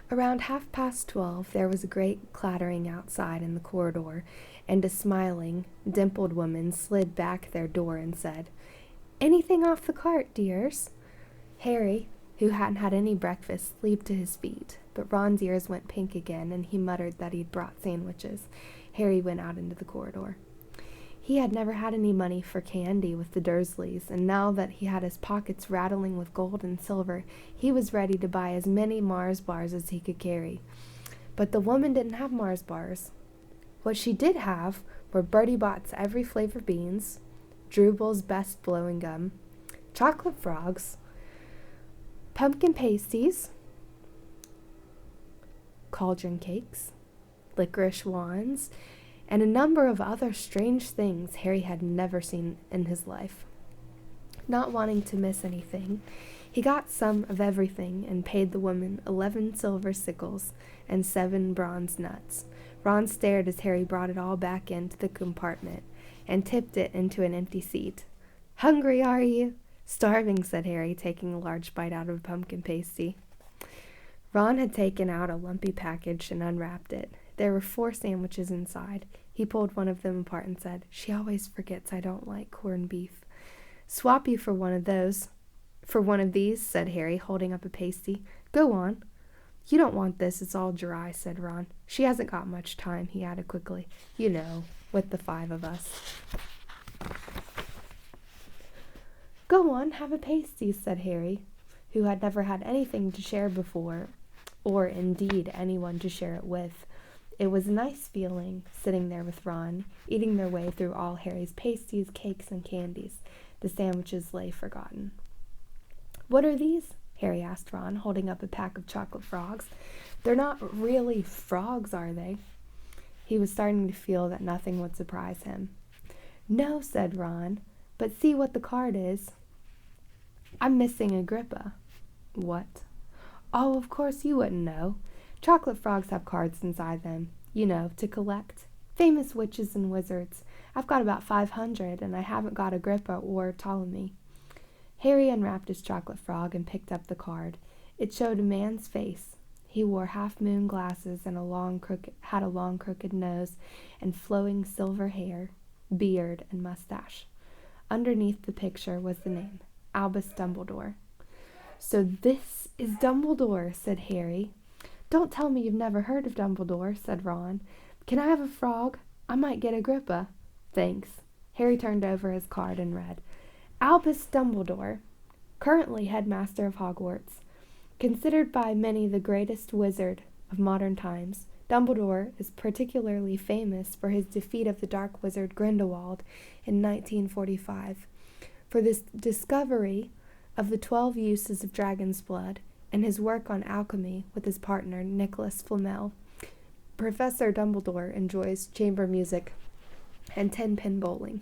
Around 12:30, there was a great clattering outside in the corridor, and a smiling, dimpled woman slid back their door and said, "Anything off the cart, dears?" Harry, who hadn't had any breakfast, leaped to his feet, but Ron's ears went pink again, and he muttered that he'd brought sandwiches. Harry went out into the corridor. He had never had any money for candy with the Dursleys, and now that he had his pockets rattling with gold and silver, he was ready to buy as many Mars bars as he could carry. But the woman didn't have Mars bars. What she did have were Bertie Bott's every flavor beans, Drubel's best blowing gum, chocolate frogs, pumpkin pasties, cauldron cakes, licorice wands, and a number of other strange things Harry had never seen in his life. Not wanting to miss anything, he got some of everything and paid the woman 11 silver sickles and 7 bronze nuts. Ron stared as Harry brought it all back into the compartment and tipped it into an empty seat. "Hungry, are you?" "Starving," said Harry, taking a large bite out of a pumpkin pasty. Ron had taken out a lumpy package and unwrapped it. There were 4 sandwiches inside. He pulled one of them apart and said, "She always forgets I don't like corned beef." "Swap you for one of those." "For one of these," said Harry, holding up a pasty. "Go on." "You don't want this, it's all dry," said Ron. "She hasn't got much time," he added quickly. "You know, with the 5 of us." "Go on, have a pasty," said Harry, who had never had anything to share before, or indeed anyone to share it with. It was a nice feeling, sitting there with Ron, eating their way through all Harry's pasties, cakes, and candies. The sandwiches lay forgotten. "What are these?" Harry asked Ron, holding up a pack of chocolate frogs. "They're not really frogs, are they?" He was starting to feel that nothing would surprise him. "No," said Ron, "but see what the card is." "I'm missing Agrippa." "What?" "Oh, of course you wouldn't know. Chocolate frogs have cards inside them, you know, to collect. Famous witches and wizards. I've got about 500, and I haven't got Agrippa or Ptolemy." Harry unwrapped his chocolate frog and picked up the card. It showed a man's face. He wore half-moon glasses and had a long crooked nose and flowing silver hair, beard, and mustache. Underneath the picture was the name, Albus Dumbledore. "So this is Dumbledore," said Harry. "Don't tell me you've never heard of Dumbledore," said Ron. "Can I have a frog? I might get Agrippa." "Thanks." Harry turned over his card and read, "Albus Dumbledore, currently headmaster of Hogwarts. Considered by many the greatest wizard of modern times, Dumbledore is particularly famous for his defeat of the dark wizard Grindelwald in 1945, for this discovery of the 12 uses of dragon's blood, and his work on alchemy with his partner Nicholas Flamel. Professor Dumbledore enjoys chamber music and 10-pin bowling."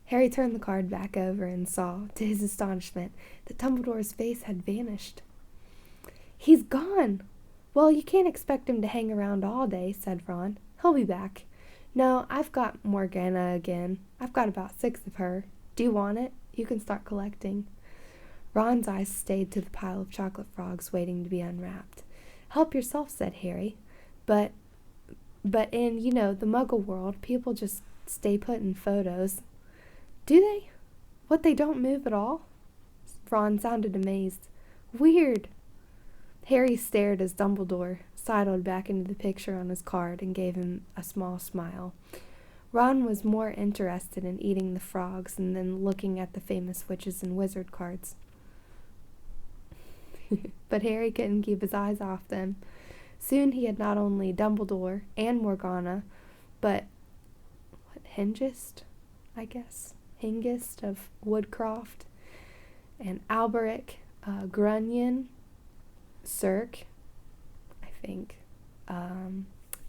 Harry turned the card back over and saw, to his astonishment, that Dumbledore's face had vanished. "He's gone!" "Well, you can't expect him to hang around all day," said Ron. "He'll be back. No, I've got Morgana again. I've got about 6 of her. Do you want it? You can start collecting." Ron's eyes stayed to the pile of chocolate frogs waiting to be unwrapped. "Help yourself," said Harry. But in, the Muggle world, people just stay put in photos." "Do they? What, they don't move at all?" Ron sounded amazed. "Weird." Harry stared as Dumbledore sidled back into the picture on his card and gave him a small smile. Ron was more interested in eating the frogs and then looking at the famous witches and wizard cards. But Harry couldn't keep his eyes off them. Soon he had not only Dumbledore and Morgana, but Hengist, Hengist of Woodcroft, and Alberic, Grunion, Cirque, I think.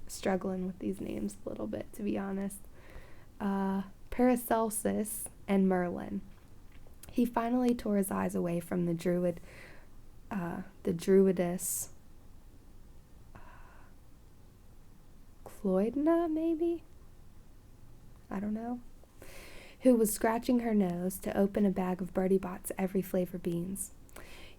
Struggling with these names a little bit, to be honest. Paracelsus, and Merlin. He finally tore his eyes away from the druidess Cloydna, maybe? I don't know. Who was scratching her nose to open a bag of Bertie Bott's every flavor beans.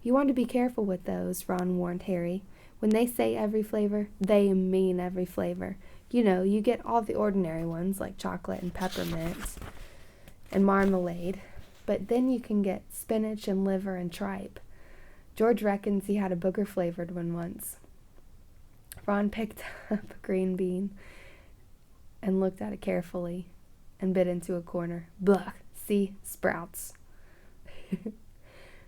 You want to be careful with those, Ron warned Harry. When they say every flavor, they mean every flavor. You know, you get all the ordinary ones like chocolate and peppermint and marmalade, but then you can get spinach and liver and tripe. George reckons he had a booger-flavored one once. Ron picked up a green bean and looked at it carefully and bit into a corner. Blah, see, sprouts.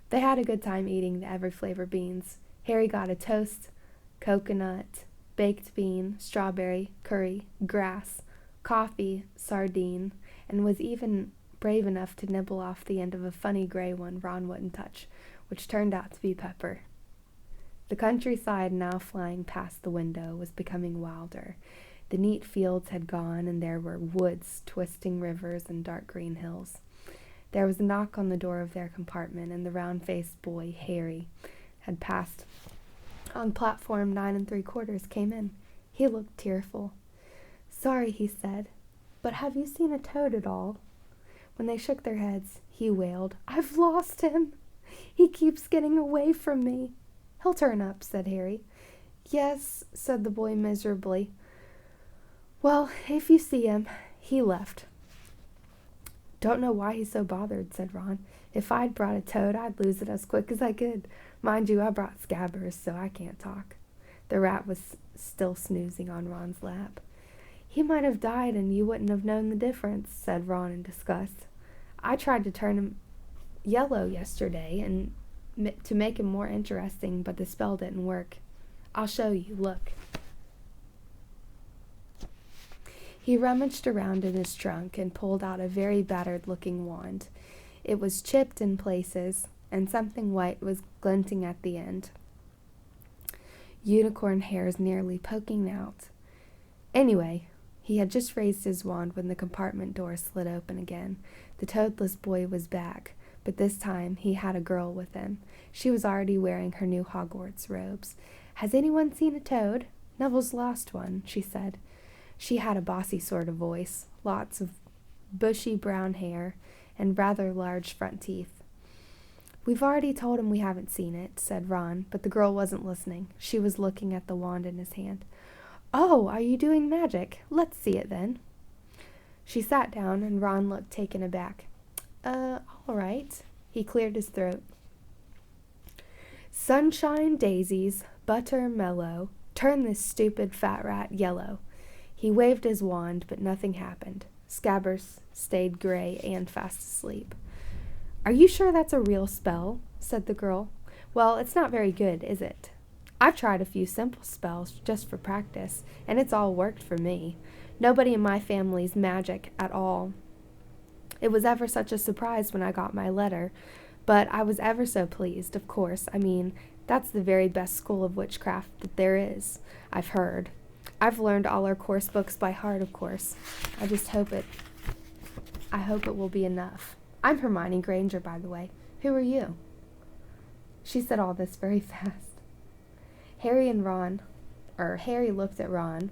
They had a good time eating the every flavor beans. Harry got a toast, coconut, baked bean, strawberry, curry, grass, coffee, sardine, and was even brave enough to nibble off the end of a funny gray one Ron wouldn't touch, which turned out to be pepper. The countryside, now flying past the window, was becoming wilder. The neat fields had gone, and there were woods, twisting rivers, and dark green hills. There was a knock on the door of their compartment, and the round-faced boy, Harry, had passed on platform 9 3/4, came in. He looked tearful. "Sorry," he said, "but have you seen a toad at all?" When they shook their heads, he wailed, "I've lost him! He keeps getting away from me." "He'll turn up," said Harry. "Yes," said the boy miserably. "Well, if you see him," he left. "Don't know why he's so bothered," said Ron. "If I'd brought a toad, I'd lose it as quick as I could. Mind you, I brought Scabbers, so I can't talk." The rat was still snoozing on Ron's lap. "He might have died and you wouldn't have known the difference," said Ron in disgust. "I tried to turn him yellow yesterday and to make him more interesting, but the spell didn't work. I'll show you. Look." He rummaged around in his trunk and pulled out a very battered-looking wand. It was chipped in places, and something white was glinting at the end. Unicorn hairs nearly poking out. Anyway, he had just raised his wand when the compartment door slid open again. The toadless boy was back, but this time he had a girl with him. She was already wearing her new Hogwarts robes. "Has anyone seen a toad? Neville's lost one," she said. She had a bossy sort of voice, lots of bushy brown hair, and rather large front teeth. "We've already told him we haven't seen it," said Ron, but the girl wasn't listening. She was looking at the wand in his hand. "Oh, are you doing magic? Let's see it then." She sat down, and Ron looked taken aback. All right." He cleared his throat. "Sunshine daisies, butter mellow, turn this stupid fat rat yellow." He waved his wand, but nothing happened. Scabbers stayed gray and fast asleep. "Are you sure that's a real spell?" said the girl. "Well, it's not very good, is it? I've tried a few simple spells just for practice, and it's all worked for me. Nobody in my family's magic at all. It was ever such a surprise when I got my letter, but I was ever so pleased, of course. I mean, that's the very best school of witchcraft that there is, I've heard. I've learned all our course books by heart, of course. I hope it will be enough. I'm Hermione Granger, by the way. Who are you?" She said all this very fast. Harry looked at Ron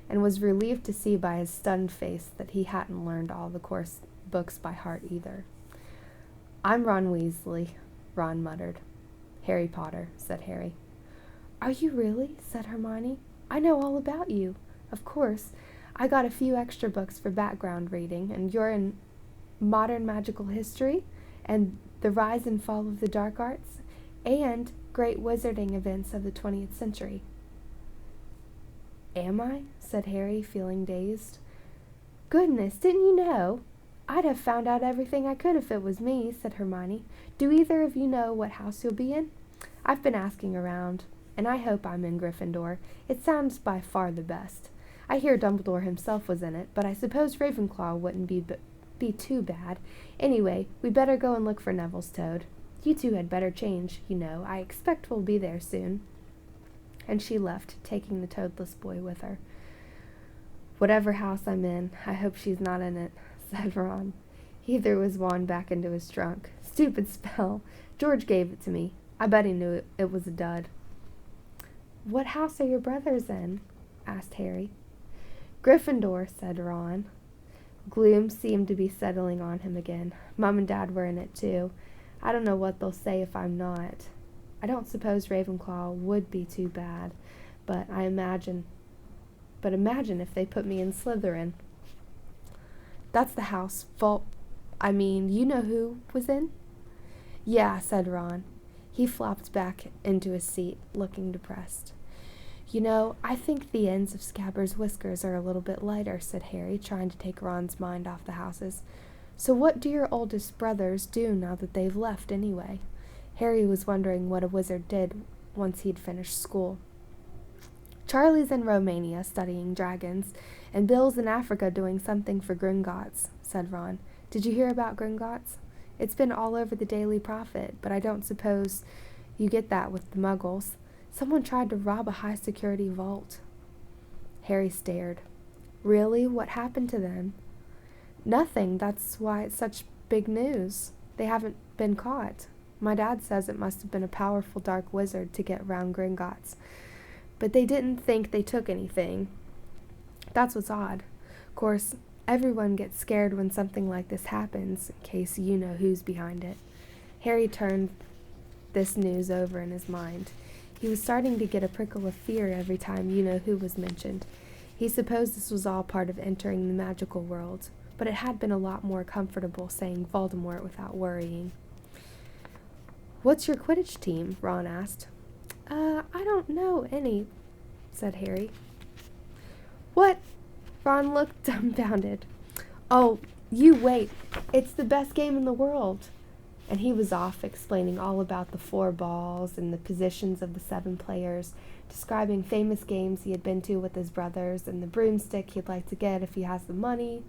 and was relieved to see by his stunned face that he hadn't learned all the course books by heart either. "I'm Ron Weasley," Ron muttered. "Harry Potter," said Harry. "Are you really?" said Hermione. "I know all about you. Of course, I got a few extra books for background reading, and you're in modern magical history, and the rise and fall of the dark arts, and great wizarding events of the 20th century. "Am I?" said Harry, feeling dazed. "Goodness, didn't you know? I'd have found out everything I could if it was me," said Hermione. "Do either of you know what house you'll be in? I've been asking around, and I hope I'm in Gryffindor. It sounds by far the best. I hear Dumbledore himself was in it, but I suppose Ravenclaw wouldn't be too bad. Anyway, we better go and look for Neville's toad. You two had better change, you know. I expect we'll be there soon." And she left, taking the toadless boy with her. "Whatever house I'm in, I hope she's not in it," said Ron. He threw his wand back into his trunk. "Stupid spell. George gave it to me. I bet he knew it was a dud." "What house are your brothers in?" asked Harry. "Gryffindor," said Ron. Gloom seemed to be settling on him again. Mom and Dad were in it too. I don't know what they'll say if I'm not. I don't suppose Ravenclaw would be too bad, but imagine if they put me in Slytherin. That's the house. You know who was in? Yeah, said Ron. He flopped back into his seat, looking depressed. I think the ends of Scabbers' whiskers are a little bit lighter, said Harry, trying to take Ron's mind off the houses. So what do your oldest brothers do now that they've left, anyway? Harry was wondering what a wizard did once he'd finished school. Charlie's in Romania studying dragons, and Bill's in Africa doing something for Gringotts, said Ron. Did you hear about Gringotts? It's been all over the Daily Prophet, but I don't suppose you get that with the Muggles. Someone tried to rob a high-security vault. Harry stared. Really? What happened to them? Nothing. That's why it's such big news. They haven't been caught. My dad says it must have been a powerful dark wizard to get round Gringotts. But they didn't think they took anything. That's what's odd. Of course, everyone gets scared when something like this happens, in case you know who's behind it. Harry turned this news over in his mind. He was starting to get a prickle of fear every time you know who was mentioned. He supposed this was all part of entering the magical world, but it had been a lot more comfortable saying Voldemort without worrying. What's your Quidditch team? Ron asked. I don't know any, said Harry. What? Ron looked dumbfounded. Oh, you wait. It's the best game in the world. And he was off explaining all about the 4 balls and the positions of the 7 players, describing famous games he had been to with his brothers and the broomstick he'd like to get if he has the money.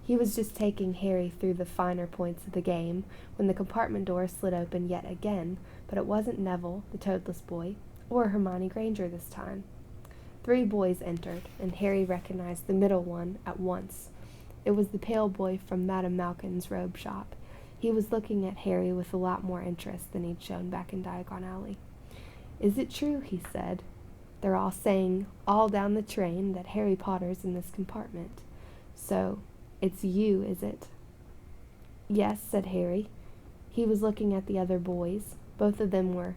He was just taking Harry through the finer points of the game when the compartment door slid open yet again, but it wasn't Neville, the toadless boy, or Hermione Granger this time. 3 boys entered, and Harry recognized the middle one at once. It was the pale boy from Madame Malkin's robe shop. He was looking at Harry with a lot more interest than he'd shown back in Diagon Alley. Is it true, he said. They're all saying, all down the train, that Harry Potter's in this compartment. So, it's you, is it? Yes, said Harry. He was looking at the other boys. Both of them were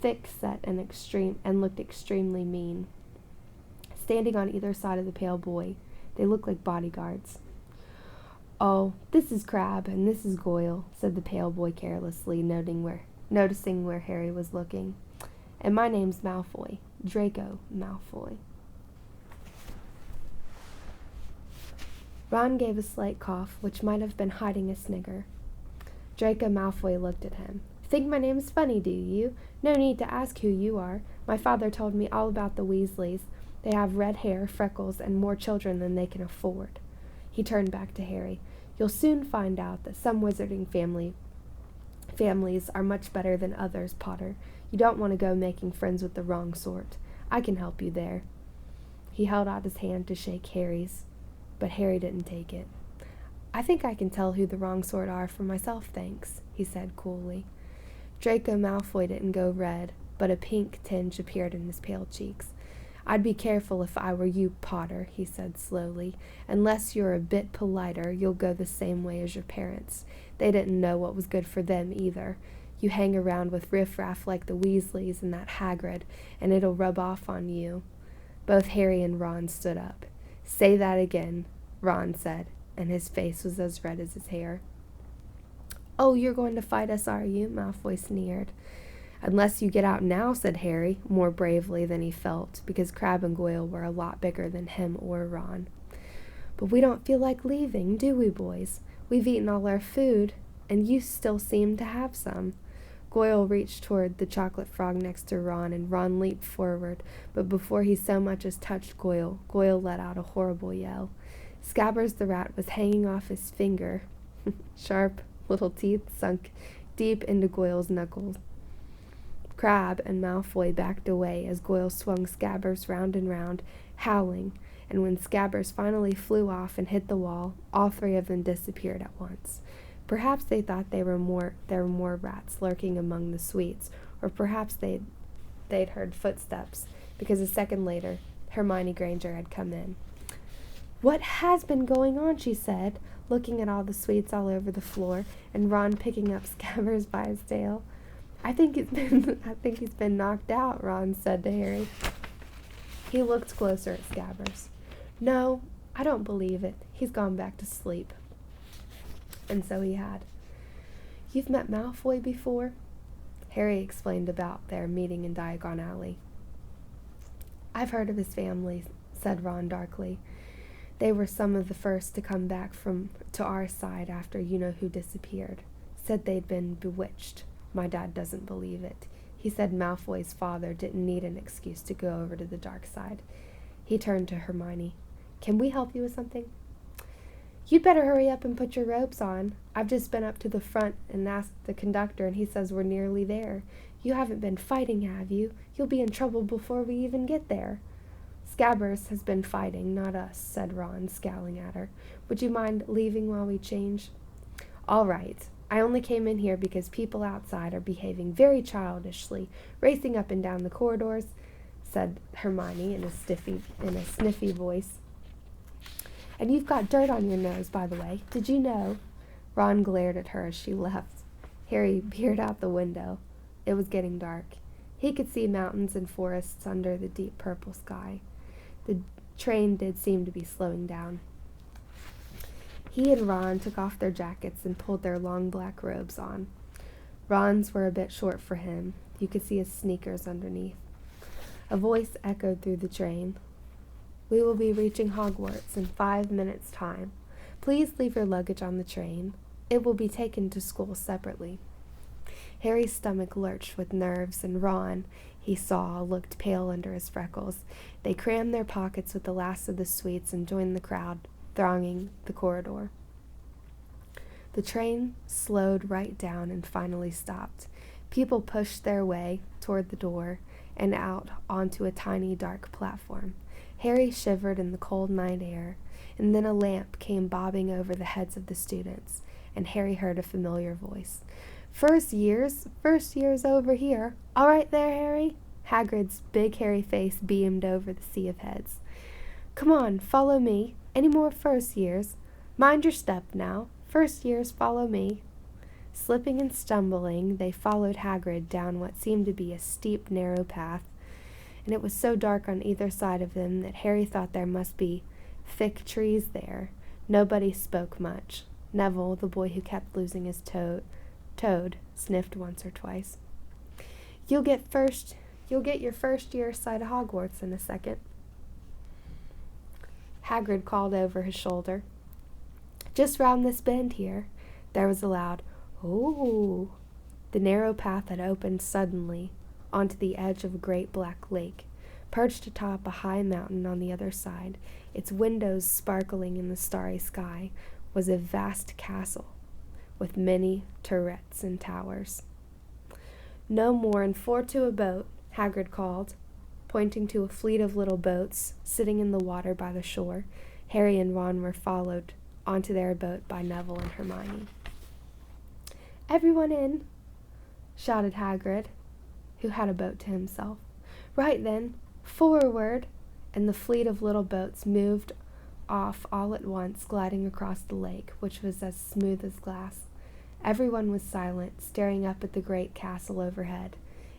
thick-set and looked extremely mean. Standing on either side of the pale boy, they looked like bodyguards. Oh, this is Crabbe, and this is Goyle, said the pale boy carelessly, noticing where Harry was looking. And my name's Malfoy, Draco Malfoy. Ron gave a slight cough, which might have been hiding a snigger. Draco Malfoy looked at him. Think my name's funny, do you? No need to ask who you are. My father told me all about the Weasleys. They have red hair, freckles, and more children than they can afford. He turned back to Harry. You'll soon find out that some wizarding families are much better than others, Potter. You don't want to go making friends with the wrong sort. I can help you there. He held out his hand to shake Harry's, but Harry didn't take it. I think I can tell who the wrong sort are for myself, thanks, he said coolly. Draco Malfoy didn't go red, but a pink tinge appeared in his pale cheeks. I'd be careful if I were you, Potter, he said slowly. Unless you're a bit politer, you'll go the same way as your parents. They didn't know what was good for them either. You hang around with riffraff like the Weasleys and that Hagrid, and it'll rub off on you. Both Harry and Ron stood up. Say that again, Ron said, and his face was as red as his hair. Oh, you're going to fight us, are you? Malfoy sneered. Unless you get out now, said Harry, more bravely than he felt, because Crabbe and Goyle were a lot bigger than him or Ron. But we don't feel like leaving, do we, boys? We've eaten all our food, and you still seem to have some. Goyle reached toward the chocolate frog next to Ron, and Ron leaped forward, but before he so much as touched Goyle, Goyle let out a horrible yell. Scabbers the rat was hanging off his finger. Sharp little teeth sunk deep into Goyle's knuckles. Crabbe and Malfoy backed away as Goyle swung Scabbers round and round, howling, and when Scabbers finally flew off and hit the wall, all 3 of them disappeared at once. Perhaps they thought there were more rats lurking among the sweets, or perhaps they'd heard footsteps, because a second later, Hermione Granger had come in. What has been going on? She said, looking at all the sweets all over the floor, and Ron picking up Scabbers by his tail. I think he's been knocked out, Ron said to Harry. He looked closer at Scabbers. No, I don't believe it. He's gone back to sleep. And so he had. You've met Malfoy before? Harry explained about their meeting in Diagon Alley. I've heard of his family, said Ron darkly. They were some of the first to come back to our side after you-know-who disappeared. Said they'd been bewitched. My dad doesn't believe it. He said Malfoy's father didn't need an excuse to go over to the dark side. He turned to Hermione. Can we help you with something? You'd better hurry up and put your robes on. I've just been up to the front and asked the conductor, and he says we're nearly there. You haven't been fighting, have you? You'll be in trouble before we even get there. Scabbers has been fighting, not us, said Ron, scowling at her. Would you mind leaving while we change? All right. I only came in here because people outside are behaving very childishly, racing up and down the corridors, said Hermione in a sniffy voice. And you've got dirt on your nose, by the way. Did you know? Ron glared at her as she left. Harry peered out the window. It was getting dark. He could see mountains and forests under the deep purple sky. The train did seem to be slowing down. He and Ron took off their jackets and pulled their long black robes on. Ron's were a bit short for him. You could see his sneakers underneath. A voice echoed through the train. We will be reaching Hogwarts in 5 minutes' time. Please leave your luggage on the train. It will be taken to school separately. Harry's stomach lurched with nerves, and Ron, he saw, looked pale under his freckles. They crammed their pockets with the last of the sweets and joined the crowd thronging the corridor. The train slowed right down and finally stopped. People pushed their way toward the door and out onto a tiny dark platform. Harry shivered in the cold night air, and then a lamp came bobbing over the heads of the students, and Harry heard a familiar voice. First years over here. All right there, Harry? Hagrid's big hairy face beamed over the sea of heads. Come on, follow me. Any more first years? Mind your step now. First years, follow me. Slipping and stumbling, they followed Hagrid down what seemed to be a steep, narrow path, and it was so dark on either side of them that Harry thought there must be thick trees there. Nobody spoke much. Neville, the boy who kept losing his toad, sniffed once or twice. You'll get your first year sight of Hogwarts in a second. Hagrid called over his shoulder. Just round this bend here. There was a loud, "Ooh!" The narrow path had opened suddenly onto the edge of a great black lake, perched atop a high mountain on the other side, its windows sparkling in the starry sky, was a vast castle with many turrets and towers. No more, and 4 to a boat, Hagrid called, pointing to a fleet of little boats sitting in the water by the shore. Harry and Ron were followed onto their boat by Neville and Hermione. Everyone in, shouted Hagrid, who had a boat to himself. Right then, forward, and the fleet of little boats moved off all at once, gliding across the lake, which was as smooth as glass. Everyone was silent, staring up at the great castle overhead.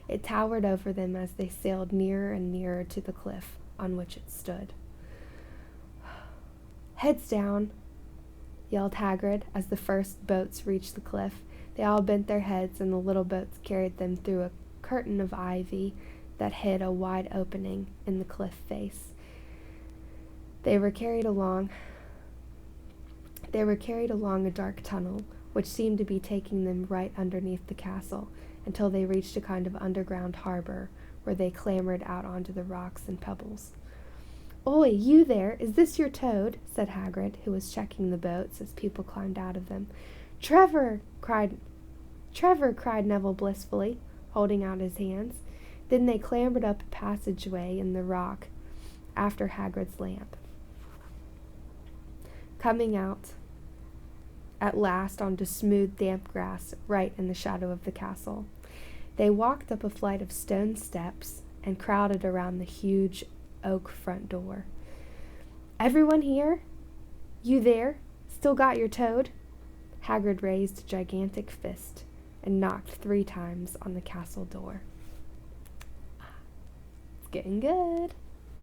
It towered over them as they sailed nearer and nearer to the cliff on which it stood. Heads down, yelled Hagrid as the first boats reached the cliff. They all bent their heads, and the little boats carried them through a curtain of ivy that hid a wide opening in the cliff face. They were carried along a dark tunnel, which seemed to be taking them right underneath the castle, until they reached a kind of underground harbor, where they clambered out onto the rocks and pebbles. Oi, you there! Is this your toad? Said Hagrid, who was checking the boats as people climbed out of them. Trevor! cried Neville blissfully, holding out his hands. Then they clambered up a passageway in the rock after Hagrid's lamp, coming out at last onto smooth, damp grass right in the shadow of the castle. They walked up a flight of stone steps and crowded around the huge oak front door. Everyone here? You there? Still got your toad? Hagrid raised a gigantic fist. and knocked 3 times on the castle door. It's getting good.